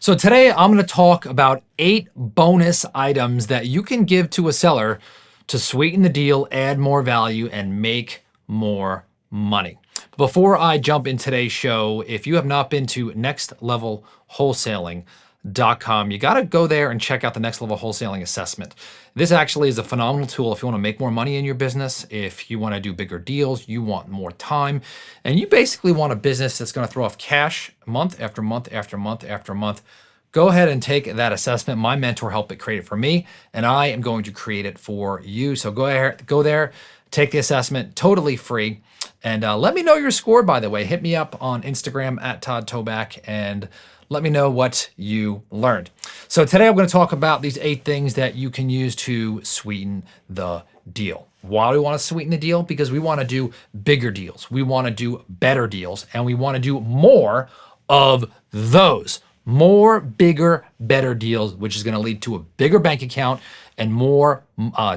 So today I'm going to talk about 8 bonus items that you can give to a seller to sweeten the deal, add more value, and make more money. Before I jump in today's show, if you have not been to nextlevelwholesaling.com, you got to go there and check out the Next Level Wholesaling Assessment. This actually is a phenomenal tool if you want to make more money in your business, if you want to do bigger deals, you want more time, and you basically want a business that's going to throw off cash month after month after month after month. Go ahead and take that assessment. My mentor helped it create it for me, and I am going to create it for you. So go there, take the assessment, totally free. And let me know your score, by the way. Hit me up on Instagram at Todd Toback and let me know what you learned. So today I'm going to talk about these 8 things that you can use to sweeten the deal. Why do we want to sweeten the deal? Because we want to do bigger deals. We want to do better deals, and we want to do more of those. More, bigger, better deals, which is going to lead to a bigger bank account and more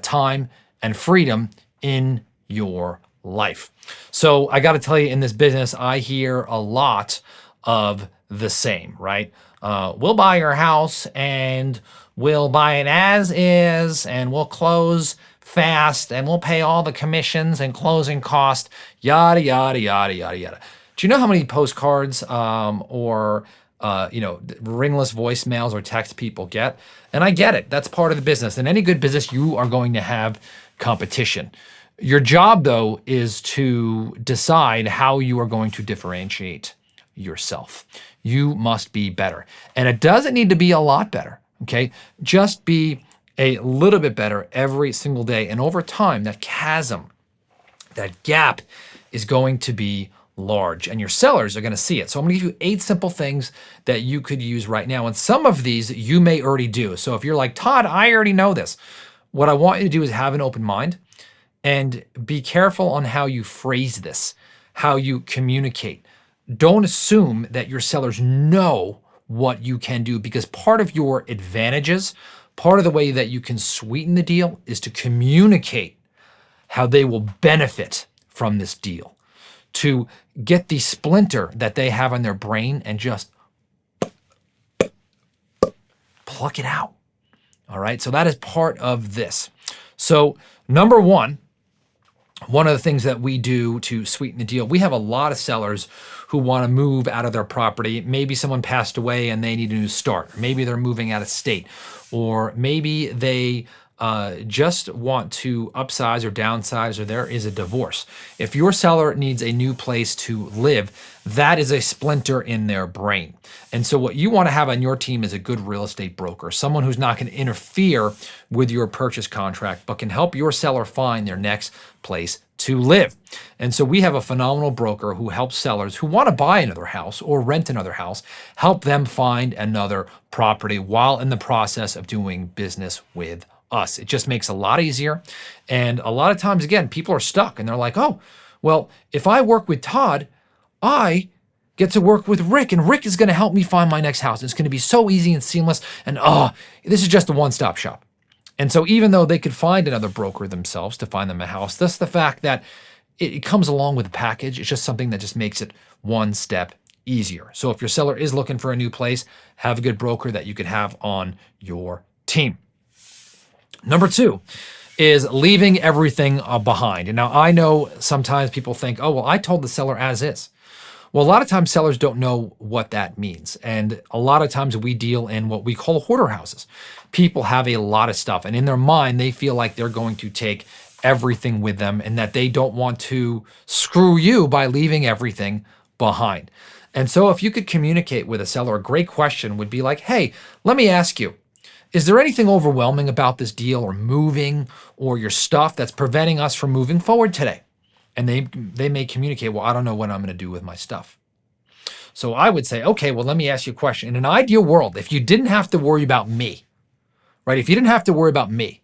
time and freedom in your life. So I got to tell you, in this business, I hear a lot of the same, right? We'll buy your house and we'll buy it as is and we'll close fast and we'll pay all the commissions and closing cost, yada, yada, yada, yada, yada. Do you know how many postcards or ringless voicemails or text people get? And I get it. That's part of the business. In any good business, you are going to have competition. Your job, though, is to decide how you are going to differentiate yourself. You must be better. And it doesn't need to be a lot better, okay? Just be a little bit better every single day. And over time, that chasm, that gap is going to be large, and your sellers are going to see it. So I'm going to give you 8 simple things that you could use right now. And some of these you may already do. So if you're like, Todd, I already know this. What I want you to do is have an open mind and be careful on how you phrase this, how you communicate. Don't assume that your sellers know what you can do, because part of your advantages, part of the way that you can sweeten the deal is to communicate how they will benefit from this deal, to get the splinter that they have on their brain and just pluck it out. All right, so that is part of this. So number one of the things that we do to sweeten the deal, we have a lot of sellers who want to move out of their property. Maybe someone passed away and they need a new start. Maybe they're moving out of state, or maybe they just want to upsize or downsize, or there is a divorce. If your seller needs a new place to live, that is a splinter in their brain. And so what you want to have on your team is a good real estate broker, someone who's not going to interfere with your purchase contract, but can help your seller find their next place to live. And so we have a phenomenal broker who helps sellers who want to buy another house or rent another house, help them find another property while in the process of doing business with us. It just makes it a lot easier. And a lot of times, again, people are stuck and they're like, oh, well, if I work with Todd, I get to work with Rick, and Rick is going to help me find my next house. It's going to be so easy and seamless. And this is just a one-stop shop. And so even though they could find another broker themselves to find them a house, that's the fact that it comes along with the package. It's just something that just makes it one step easier. So if your seller is looking for a new place, have a good broker that you could have on your team. Number 2 is leaving everything behind. And now I know sometimes people think, oh, well, I told the seller as is. Well, a lot of times sellers don't know what that means. And a lot of times we deal in what we call hoarder houses. People have a lot of stuff, and in their mind, they feel like they're going to take everything with them and that they don't want to screw you by leaving everything behind. And so if you could communicate with a seller, a great question would be like, hey, let me ask you, is there anything overwhelming about this deal or moving or your stuff that's preventing us from moving forward today? And they may communicate, well, I don't know what I'm going to do with my stuff. So I would say, okay, well, let me ask you a question. In an ideal world, if you didn't have to worry about me, right? If you didn't have to worry about me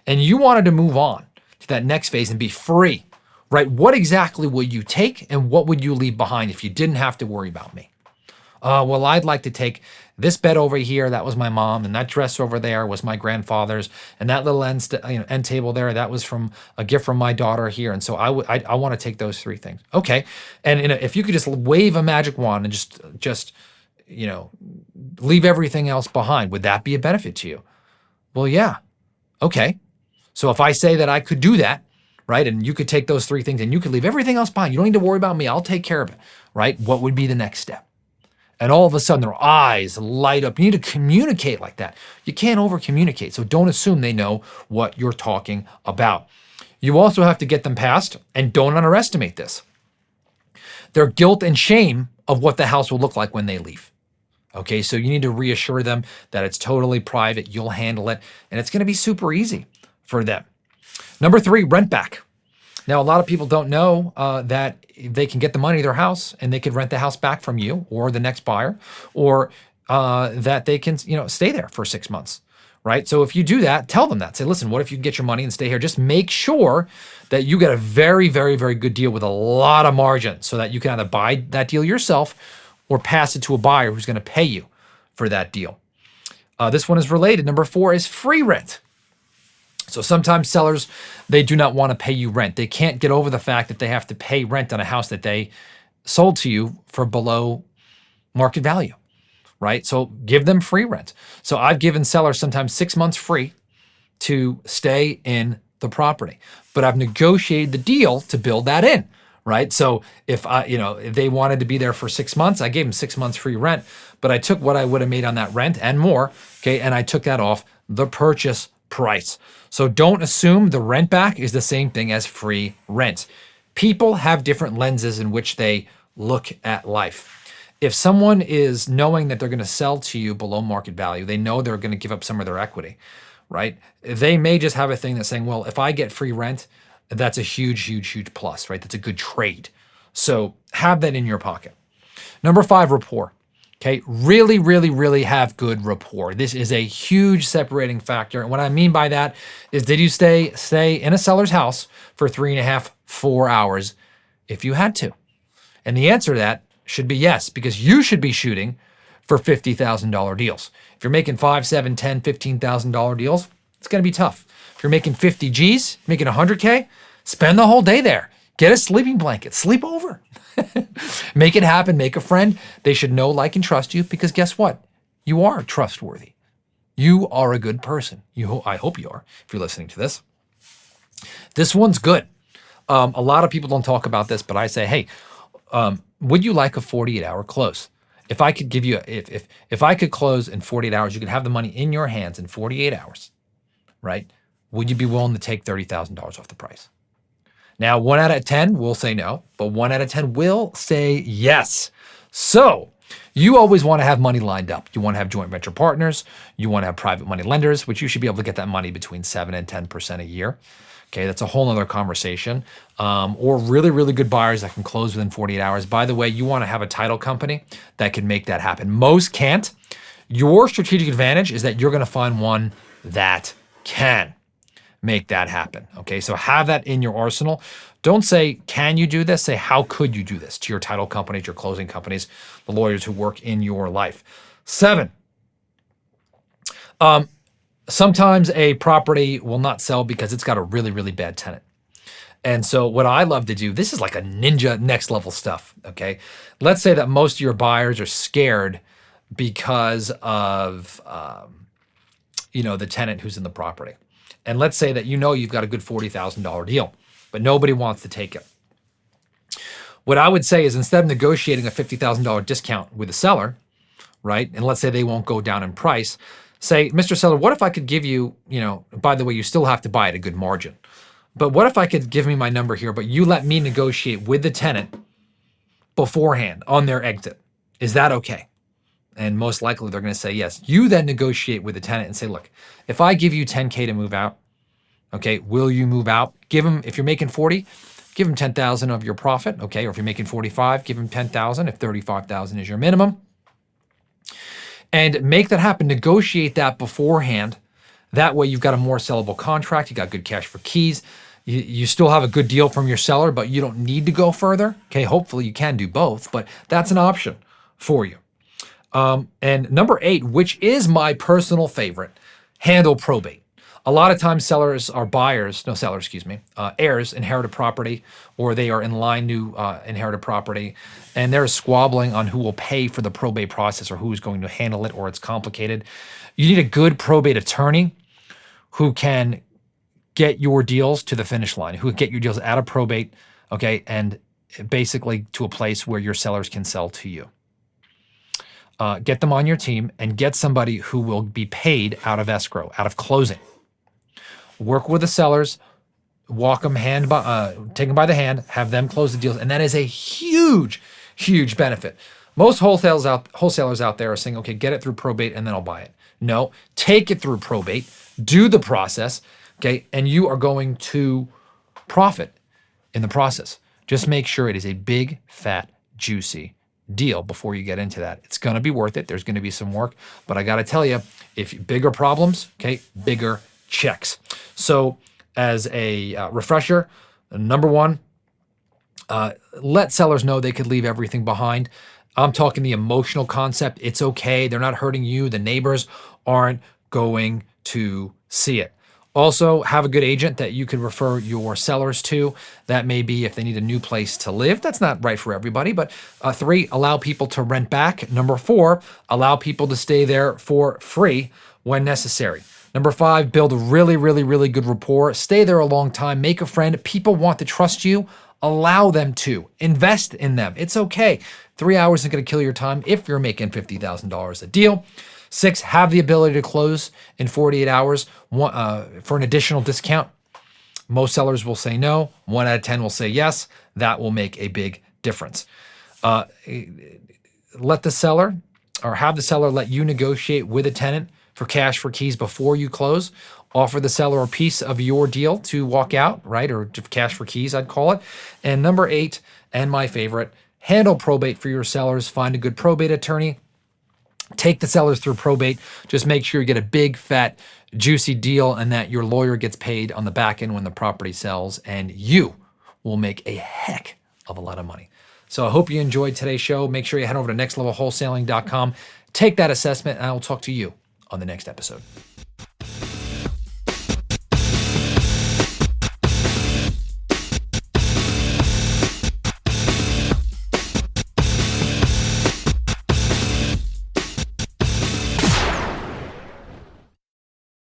and you wanted to move on to that next phase and be free, right? What exactly would you take and what would you leave behind if you didn't have to worry about me? Well, I'd like to take this bed over here, that was my mom, and that dress over there was my grandfather's, and that little end table there, that was from a gift from my daughter here. And so I want to take those 3 things. Okay, and if you could just wave a magic wand and just leave everything else behind. Would that be a benefit to you? Well, yeah. Okay. So if I say that I could do that, right, and you could take those 3 things and you could leave everything else behind, you don't need to worry about me, I'll take care of it, right? What would be the next step? And all of a sudden their eyes light up. You need to communicate like that. You can't over communicate. So don't assume they know what you're talking about. You also have to get them past, and don't underestimate this, their guilt and shame of what the house will look like when they leave. Okay, so you need to reassure them that it's totally private, you'll handle it, and it's gonna be super easy for them. Number 3, rent back. Now, a lot of people don't know that they can get the money of their house and they could rent the house back from you or the next buyer, or that they can, stay there for 6 months, right? So if you do that, tell them that. Say, listen, what if you can get your money and stay here? Just make sure that you get a very, very, very good deal with a lot of margin so that you can either buy that deal yourself or pass it to a buyer who's going to pay you for that deal. This one is related. Number 4 is free rent. So sometimes sellers, they do not want to pay you rent. They can't get over the fact that they have to pay rent on a house that they sold to you for below market value, right? So give them free rent. So I've given sellers sometimes 6 months free to stay in the property, but I've negotiated the deal to build that in, right? So if if they wanted to be there for 6 months, I gave them 6 months free rent, but I took what I would have made on that rent and more, okay, and I took that off the purchase price. So don't assume the rent back is the same thing as free rent. People have different lenses in which they look at life. If someone is knowing that they're going to sell to you below market value, they know they're going to give up some of their equity, right? They may just have a thing that's saying, well, if I get free rent, that's a huge, huge, huge plus, right? That's a good trade. So have that in your pocket. Number 5, rapport. Okay, really, really, really have good rapport. This is a huge separating factor. And what I mean by that is, did you stay in a seller's house for 3.5, 4 hours if you had to? And the answer to that should be yes, because you should be shooting for $50,000 deals. If you're making $5, $7, $10, $15,000 deals, it's going to be tough. If you're making 50 G's, making 100K, spend the whole day there. Get a sleeping blanket, sleep over. Make it happen, make a friend. They should know, like, and trust you, because guess what? You are trustworthy. You are a good person. I hope you are, if you're listening to this. This one's good. A lot of people don't talk about this, but I say, hey, would you like a 48-hour close? If I could give you, if I could close in 48 hours, you could have the money in your hands in 48 hours, right? Would you be willing to take $30,000 off the price? Now, 1 out of 10 will say no, but 1 out of 10 will say yes. So you always want to have money lined up. You want to have joint venture partners. You want to have private money lenders, which you should be able to get that money between 7 and 10% a year. Okay, that's a whole nother conversation. Or really, really good buyers that can close within 48 hours. By the way, you want to have a title company that can make that happen. Most can't. Your strategic advantage is that you're going to find one that can make that happen. Okay, so have that in your arsenal. Don't say, can you do this? Say, how could you do this, to your title companies, your closing companies, the lawyers who work in your life. 7, sometimes a property will not sell because it's got a really, really bad tenant. And so what I love to do, this is like a ninja next level stuff, okay? Let's say that most of your buyers are scared because of the tenant who's in the property. And let's say that you've got a good $40,000 deal, but nobody wants to take it. What I would say is, instead of negotiating a $50,000 discount with the seller, right? And let's say they won't go down in price, say, Mr. Seller, what if I could give you, by the way, you still have to buy at a good margin, but what if I could give me my number here, but you let me negotiate with the tenant beforehand on their exit? Is that okay? And most likely they're going to say yes. You then negotiate with the tenant and say, look, if I give you 10K to move out, okay, will you move out? Give them, if you're making 40, give them 10,000 of your profit, okay? Or if you're making 45, give them 10,000 if 35,000 is your minimum. And make that happen. Negotiate that beforehand. That way you've got a more sellable contract. You got good cash for keys. You still have a good deal from your seller, but you don't need to go further. Okay, hopefully you can do both, but that's an option for you. And number 8, which is my personal favorite, handle probate. A lot of times sellers are buyers, no sellers, excuse me, heirs inherited property, or they are in line to inherited property, and they're squabbling on who will pay for the probate process or who's going to handle it, or it's complicated. You need a good probate attorney who can get your deals to the finish line, who can get your deals out of probate, okay, and basically to a place where your sellers can sell to you. Get them on your team and get somebody who will be paid out of escrow, out of closing. Work with the sellers, walk them take them by the hand, have them close the deals, and that is a huge, huge benefit. Most wholesalers out there are saying, okay, get it through probate and then I'll buy it. No, take it through probate, do the process, okay, and you are going to profit in the process. Just make sure it is a big, fat, juicy deal before you get into that. It's going to be worth it. There's going to be some work, but I got to tell you, if bigger problems, okay, bigger checks. So as a refresher, number one, let sellers know they could leave everything behind. I'm talking the emotional concept. It's okay. They're not hurting you. The neighbors aren't going to see it. Also, have a good agent that you can refer your sellers to. That may be if they need a new place to live. That's not right for everybody. But 3, allow people to rent back. Number 4, allow people to stay there for free when necessary. Number 5, build a really, really, really good rapport. Stay there a long time. Make a friend. People want to trust you. Allow them to. Invest in them. It's okay. 3 hours isn't going to kill your time if you're making $50,000 a deal. 6, have the ability to close in 48 hours for an additional discount. Most sellers will say no. 1 out of 10 will say yes. That will make a big difference. Let the seller, or have the seller let you negotiate with a tenant for cash for keys before you close. Offer the seller a piece of your deal to walk out, right? Or cash for keys, I'd call it. And number 8, and my favorite, handle probate for your sellers. Find a good probate attorney. Take the sellers through probate. Just make sure you get a big, fat, juicy deal and that your lawyer gets paid on the back end when the property sells, and you will make a heck of a lot of money. So I hope you enjoyed today's show. Make sure you head over to nextlevelwholesaling.com. Take that assessment, and I will talk to you on the next episode.